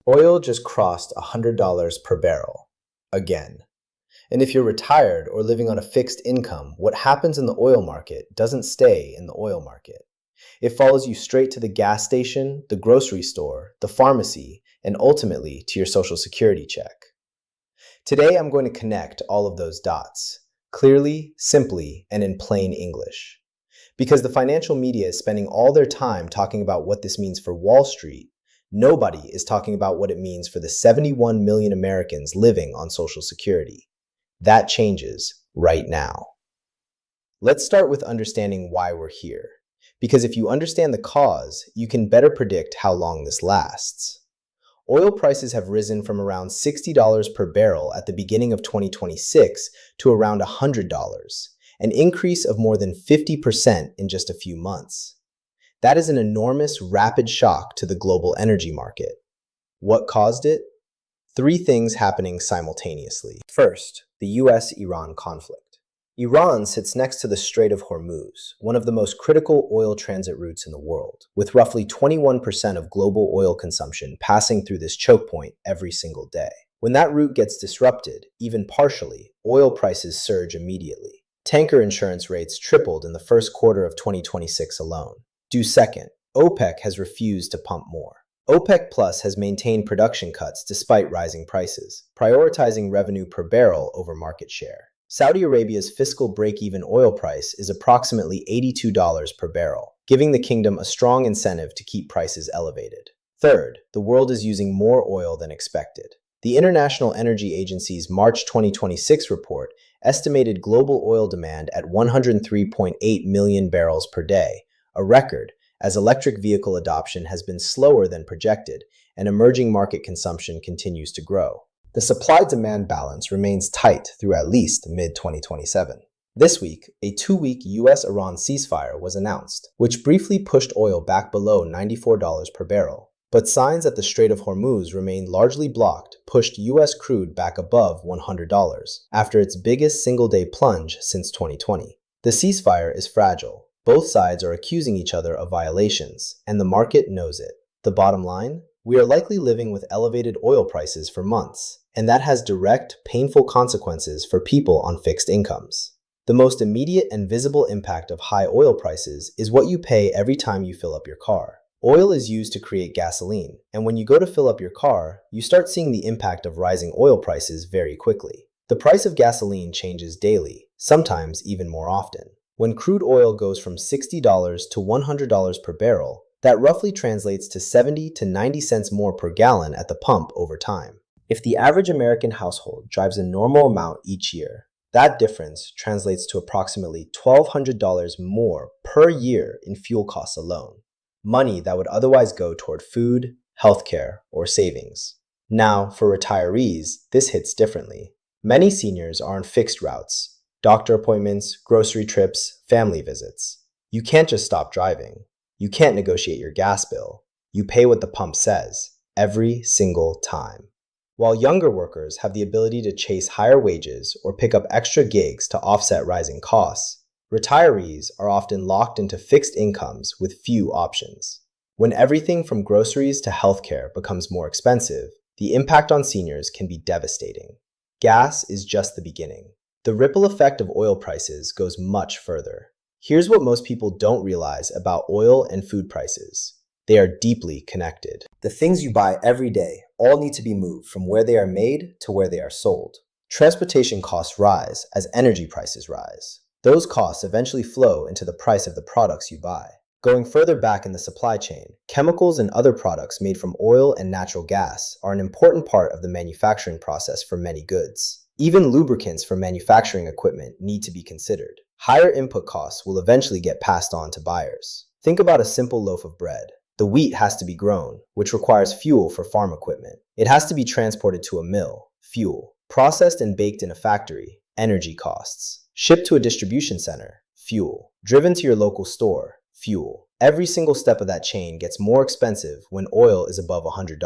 Oil just crossed $100 per barrel. Again. And if you're retired or living on a fixed income, what happens in the oil market doesn't stay in the oil market. It follows you straight to the gas station, the grocery store, the pharmacy, and ultimately to your Social Security check. Today, I'm going to connect all of those dots, clearly, simply, and in plain English. Because the financial media is spending all their time talking about what this means for Wall Street, nobody is talking about what it means for the 71 million Americans living on Social Security. That changes right now. Let's start with understanding why we're here. Because if you understand the cause, you can better predict how long this lasts. Oil prices have risen from around $60 per barrel at the beginning of 2026 to around $100, an increase of more than 50% in just a few months. That is an enormous, rapid shock to the global energy market. What caused it? Three things happening simultaneously. First, the US-Iran conflict. Iran sits next to the Strait of Hormuz, one of the most critical oil transit routes in the world, with roughly 21% of global oil consumption passing through this choke point every single day. When that route gets disrupted, even partially, oil prices surge immediately. Tanker insurance rates tripled in the first quarter of 2026 alone. Due second, OPEC has refused to pump more. OPEC Plus has maintained production cuts despite rising prices, prioritizing revenue per barrel over market share. Saudi Arabia's fiscal break-even oil price is approximately $82 per barrel, giving the kingdom a strong incentive to keep prices elevated. Third, the world is using more oil than expected. The International Energy Agency's March 2026 report estimated global oil demand at 103.8 million barrels per day, a record, as electric vehicle adoption has been slower than projected and emerging market consumption continues to grow. The supply-demand balance remains tight through at least mid-2027. This week, a 2-week US-Iran ceasefire was announced, which briefly pushed oil back below $94 per barrel. But signs that the Strait of Hormuz remained largely blocked pushed US crude back above $100 after its biggest single-day plunge since 2020. The ceasefire is fragile. Both sides are accusing each other of violations, and the market knows it. The bottom line? We are likely living with elevated oil prices for months, and that has direct, painful consequences for people on fixed incomes. The most immediate and visible impact of high oil prices is what you pay every time you fill up your car. Oil is used to create gasoline, and when you go to fill up your car, you start seeing the impact of rising oil prices very quickly. The price of gasoline changes daily, sometimes even more often. When crude oil goes from $60 to $100 per barrel, that roughly translates to 70 to 90 cents more per gallon at the pump over time. If the average American household drives a normal amount each year, that difference translates to approximately $1,200 more per year in fuel costs alone, money that would otherwise go toward food, healthcare, or savings. Now, for retirees, this hits differently. Many seniors are on fixed routes, doctor appointments, grocery trips, family visits. You can't just stop driving. You can't negotiate your gas bill. You pay what the pump says, every single time. While younger workers have the ability to chase higher wages or pick up extra gigs to offset rising costs, retirees are often locked into fixed incomes with few options. When everything from groceries to healthcare becomes more expensive, the impact on seniors can be devastating. Gas is just the beginning. The ripple effect of oil prices goes much further. Here's what most people don't realize about oil and food prices. They are deeply connected. The things you buy every day all need to be moved from where they are made to where they are sold. Transportation costs rise as energy prices rise. Those costs eventually flow into the price of the products you buy. Going further back in the supply chain, chemicals and other products made from oil and natural gas are an important part of the manufacturing process for many goods. Even lubricants for manufacturing equipment need to be considered. Higher input costs will eventually get passed on to buyers. Think about a simple loaf of bread. The wheat has to be grown, which requires fuel for farm equipment. It has to be transported to a mill, fuel. Processed and baked in a factory, energy costs. Shipped to a distribution center, fuel. Driven to your local store, fuel. Every single step of that chain gets more expensive when oil is above $100.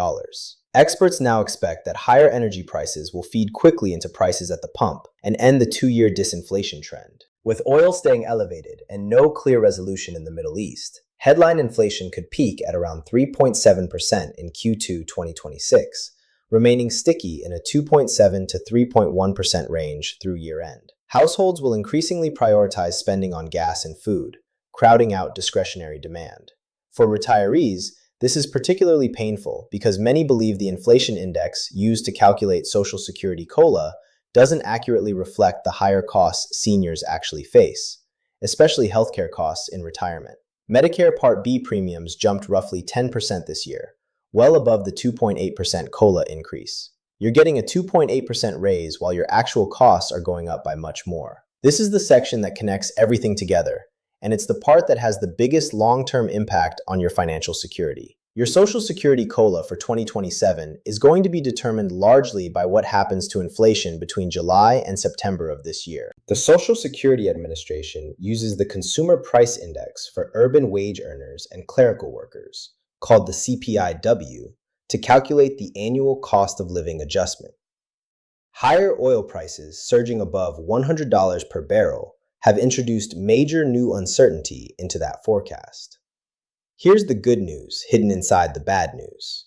Experts now expect that higher energy prices will feed quickly into prices at the pump and end the 2-year disinflation trend. With oil staying elevated and no clear resolution in the Middle East, Headline inflation could peak at around 3.7% in Q2 2026, remaining sticky in a 2.7 to 3.1% range through year-end. Households will increasingly prioritize spending on gas and food, crowding out discretionary demand. For retirees, this is particularly painful because many believe the inflation index used to calculate Social Security COLA doesn't accurately reflect the higher costs seniors actually face, especially healthcare costs in retirement. Medicare Part B premiums jumped roughly 10% this year, well above the 2.8% COLA increase. You're getting a 2.8% raise while your actual costs are going up by much more. This is the section that connects everything together, and it's the part that has the biggest long-term impact on your financial security. Your Social Security COLA for 2027 is going to be determined largely by what happens to inflation between July and September of this year. The Social Security Administration uses the Consumer Price Index for urban wage earners and clerical workers, called the CPIW, to calculate the annual cost of living adjustment. Higher oil prices surging above $100 per barrel have introduced major new uncertainty into that forecast. Here's the good news hidden inside the bad news.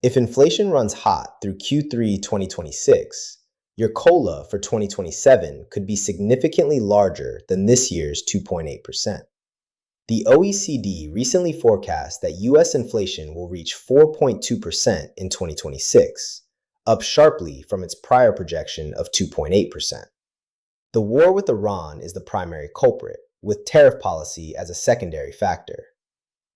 If inflation runs hot through Q3 2026, your COLA for 2027 could be significantly larger than this year's 2.8%. The OECD recently forecast that US inflation will reach 4.2% in 2026, up sharply from its prior projection of 2.8%. The war with Iran is the primary culprit, with tariff policy as a secondary factor.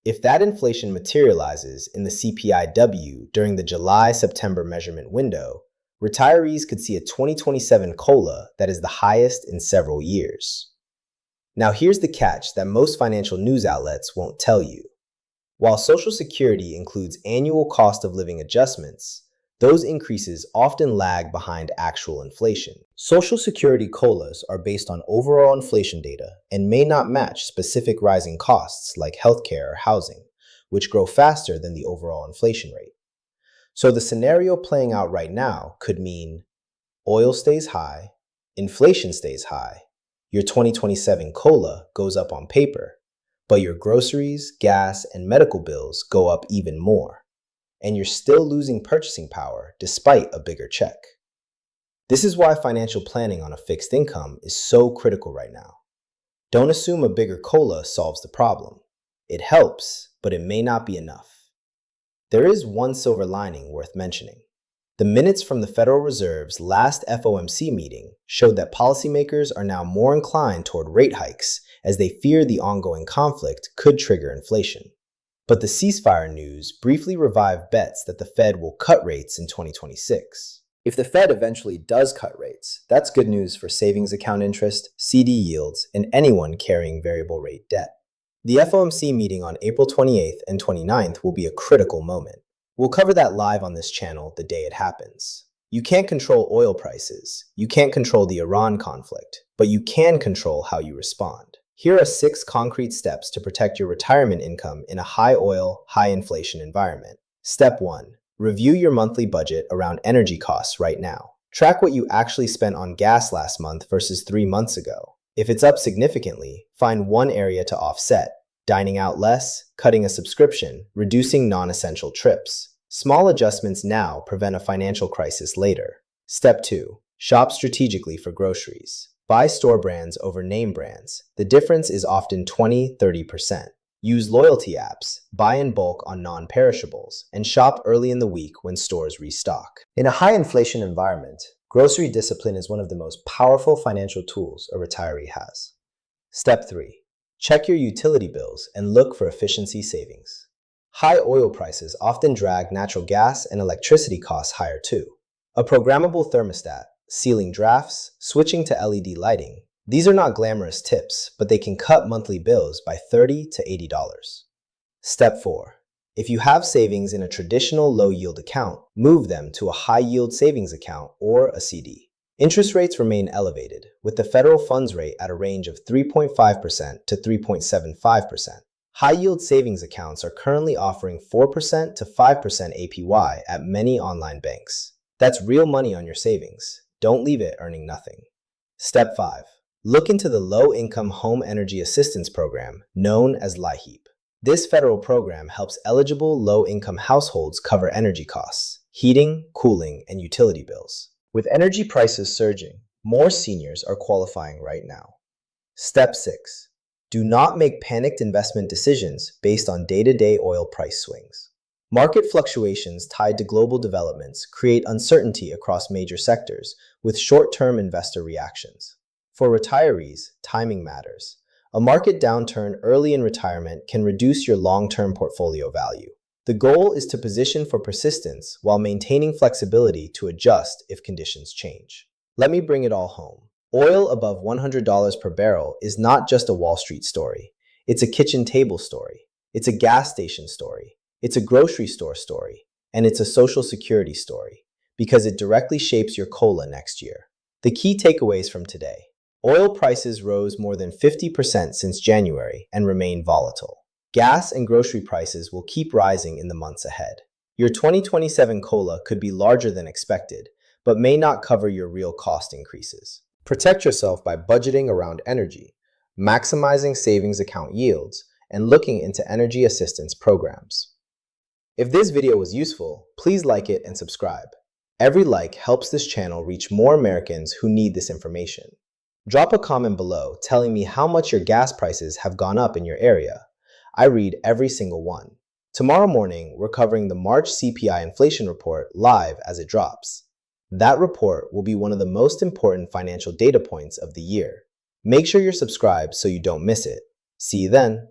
If that inflation materializes in the CPIW during the July-September measurement window, retirees could see a 2027 COLA that is the highest in several years. Now here's the catch that most financial news outlets won't tell you. While Social Security includes annual cost of living adjustments, those increases often lag behind actual inflation. Social Security COLAs are based on overall inflation data and may not match specific rising costs like healthcare or housing, which grow faster than the overall inflation rate. So the scenario playing out right now could mean oil stays high, inflation stays high, your 2027 COLA goes up on paper, but your groceries, gas, and medical bills go up even more, and you're still losing purchasing power despite a bigger check. This is why financial planning on a fixed income is so critical right now. Don't assume a bigger COLA solves the problem. It helps, but it may not be enough. There is one silver lining worth mentioning. The minutes from the Federal Reserve's last FOMC meeting showed that policymakers are now more inclined toward rate hikes as they fear the ongoing conflict could trigger inflation. But the ceasefire news briefly revived bets that the Fed will cut rates in 2026. If the Fed eventually does cut rates, that's good news for savings account interest, CD yields, and anyone carrying variable rate debt. The FOMC meeting on April 28th and 29th will be a critical moment. We'll cover that live on this channel the day it happens. You can't control oil prices, you can't control the Iran conflict, but you can control how you respond. Here are 6 concrete steps to protect your retirement income in a high oil, high inflation environment. Step 1. Review your monthly budget around energy costs right now. Track what you actually spent on gas last month versus 3 months ago. If it's up significantly, find one area to offset. Dining out less, cutting a subscription, reducing non-essential trips. Small adjustments now prevent a financial crisis later. Step 2. Shop strategically for groceries. Buy store brands over name brands. The difference is often 20–30%. Use loyalty apps, buy in bulk on non-perishables, and shop early in the week when stores restock. In a high inflation environment, grocery discipline is one of the most powerful financial tools a retiree has. Step 3. Check your utility bills and look for efficiency savings. High oil prices often drag natural gas and electricity costs higher too. A programmable thermostat, sealing drafts, switching to LED lighting. These are not glamorous tips, but they can cut monthly bills by $30 to $80. Step 4. If you have savings in a traditional low-yield account, move them to a high-yield savings account or a CD. Interest rates remain elevated, with the federal funds rate at a range of 3.5% to 3.75%. High-yield savings accounts are currently offering 4% to 5% APY at many online banks. That's real money on your savings. Don't leave it earning nothing. Step 5. Look into the Low-Income Home Energy Assistance Program, known as LIHEAP. This federal program helps eligible low-income households cover energy costs, heating, cooling, and utility bills. With energy prices surging, more seniors are qualifying right now. Step 6. Do not make panicked investment decisions based on day-to-day oil price swings. Market fluctuations tied to global developments create uncertainty across major sectors, with short-term investor reactions. For retirees, timing matters. A market downturn early in retirement can reduce your long-term portfolio value. The goal is to position for persistence while maintaining flexibility to adjust if conditions change. Let me bring it all home. Oil above $100 per barrel is not just a Wall Street story. It's a kitchen table story. It's a gas station story. It's a grocery store story. And it's a Social Security story, because it directly shapes your COLA next year. The key takeaways from today. Oil prices rose more than 50% since January and remain volatile. Gas and grocery prices will keep rising in the months ahead. Your 2027 COLA could be larger than expected, but may not cover your real cost increases. Protect yourself by budgeting around energy, maximizing savings account yields, and looking into energy assistance programs. If this video was useful, please like it and subscribe. Every like helps this channel reach more Americans who need this information. Drop a comment below telling me how much your gas prices have gone up in your area. I read every single one. Tomorrow morning, we're covering the March CPI inflation report live as it drops. That report will be one of the most important financial data points of the year. Make sure you're subscribed so you don't miss it. See you then.